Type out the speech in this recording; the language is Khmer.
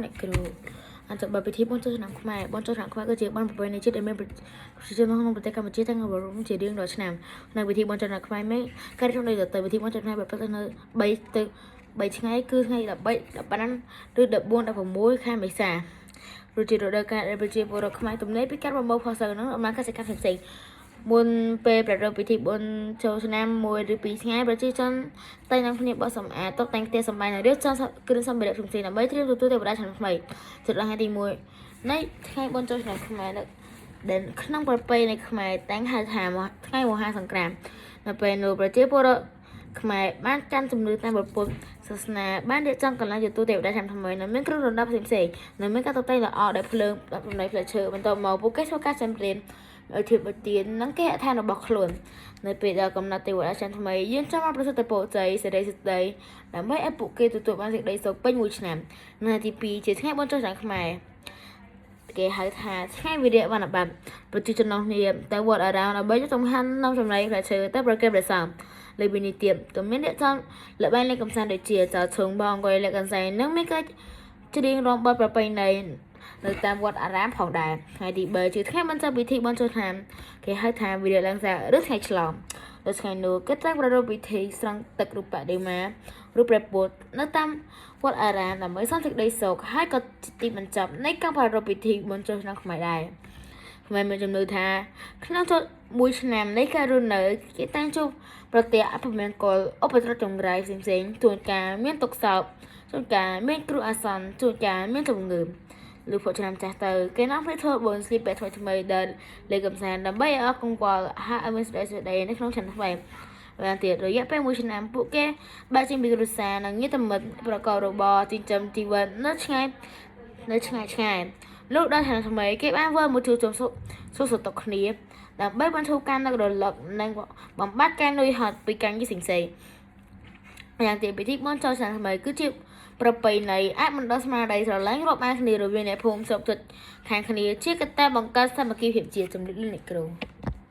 អ្នកគ្រូអន្តរពិធីបុណ្យចូលឆ្នាំខ្មែរបន់ចូលឆ្នាំខ្មែរគឺជាបានប្រពៃណីជាតិដែលមានប្រជាជនក្នុងប្រទេសកម្ពុជាទាំងអស់ជារៀងរាល់ឆ្នាំនៅពិធីបុណ្យចូលឆ្នាំខ្មែរមានការរៀបចំដោយទៅពិធីបុណ្យចូលឆ្នាំប្រព្រឹត្តនៅ3ទៅ3ថ្ងៃគឺថ្ងៃ13 15ឬ14 16ខែមេសាដូចជារដូវកាលដែលប្រជាពលរដ្ឋខ្មែរទំនេរពីការប្រមូលផលស្រូវនិងអំណកសិកម្មផ្សេងៗមុនពេលប្រារព្ធពិធីបុណ្យចូលឆ្នាំ1ឬ2ថ្ងៃប្រជាជនតែងនាំគ្នាបោះសម្អាតតុបតែងផ្ទះសម្បែងនិងរៀបចំគ្រឿងសម្ភារៈផ្សេងៗដើម្បីត្រៀមទទួលទេវតាឆ្នាំថ្មីចុចថ្ងៃទី1នៃថ្ងៃបុណ្យចូលឆ្នាំខ្មែរដែលក្នុងប្រពៃណីខ្មែរតែងហៅថាថ្ងៃមហាសង្ក្រាន្តនៅពេលនោះប្រជាពលរដ្ឋខ្មែរបានកាន់ជំនឿតាមពុទ្ធសាសនាបានរៀបចំកន្លែងទទួលទេវតាឆ្នាំថ្មីនិងមានគ្រឿងរណ្ដាប់ផ្សេងៗនិងមានការតុបតែងល្អដោយភ្លើងបំណែកផ្លែឈើបន្តមកពួកគេធ្វើការសម្ដែងឲ្យធៀបវិទាននិងគេហដ្ឋានរបស់ខ្លួននៅពេលដែលកំណត់ទេវតាឆ្នាំថ្មីយើងចាំមកប្រសិទ្ធពរជ័យសេរីសុទ្ធដីដើម្បីឲ្យពួកគេទទួលបានសេចក្តីសុខពេញមួយឆ្នាំនៅទី2ជាថ្ងៃបុណ្យចូលឆ្នាំខ្មែរគេហៅថាថ្ងៃវិរៈវណ្ណបត្តិប្រជាជនក្នុងនាមតែវត្តអារាមដើម្បីសំខាន់នាំចំណែកផ្លែឈើទៅប្រគេនព្រះសង្ឃលើពីនេះទៀតក៏មានអ្នកចំល្បែងលេងកម្សាន្តដូចជាចៅឈុងបងអង្គុយលេងកន្សែងនិងមានការច្រៀងរាំបទប្រពៃណីនៅតាមវត្តអារាមផងដែរថ្ងៃទី3ជាថ្ងៃបញ្ចប់ពិធីបុណ្យចូលឆ្នាំគេហៅថាវិរៈឡើងសាឬថ្ងៃឆ្លងនៅថ្ងៃនោះគេតែងប្រារព្ធពិធីស្រង់ទឹករូបបដិមារូបព្រះពុទ្ធនៅតាមវត្តអារាមដើម្បីសន្តិក្តីសុខហើយក៏ទីបញ្ចប់នៃការប្រារព្ធពិធីបុណ្យចូលឆ្នាំខ្មែរដែរខ្មែរមានជំនឿថាក្នុងចុងមួយឆ្នាំនៃការរស់នៅគេតែងជួបប្រទះអភិមង្គលឧបទ្រពចង្រៃផ្សេងៗជួនកាលមានទុក្ខសោកជួនកាលមានគ្រោះអាសន្នជួនកាលមានជំងឺលុះផុតឆ្នាំចាស់ទៅគេនាំគ្នាធ្វើបុណ្យស្លៀកពាក់ថ្មីៗដល់លេខកំសាន្តដើម្បីឲ្យអស់កង្វល់ហើយឲ្យមានសេចក្តីសុខនៅក្នុងឆ្នាំថ្មីបានទៀតរយៈពេលមួយឆ្នាំពួកគេបែកចេញពីគ្រួសារនិងញាតិមិត្តប្រកបរបរចិញ្ចឹមជីវិតនៅឆ្ងាយលោកដល់ឆ្នាំថ្មីគេបានវិលមកជួបជុំសួរសុខទុក្ខគ្នាដើម្បីបន្ធូរការនឹករលឹកនិងបំបត្តិការនឿយហត់ពីការងារផ្សេងៗយ៉ាងទៀតពិធីបុណ្យចូលឆ្នាំថ្មីគឺជាប្រពៃណីអាចបណ្ដុះស្មារតីស្រឡាញ់រាប់អានគ្នារវាងអ្នកភូមិស្រុកជិតខាងគ្នាជាកត្តាបង្កើតសាមគ្គីភាពជាតិជំរាបលាអ្នកគ្រូ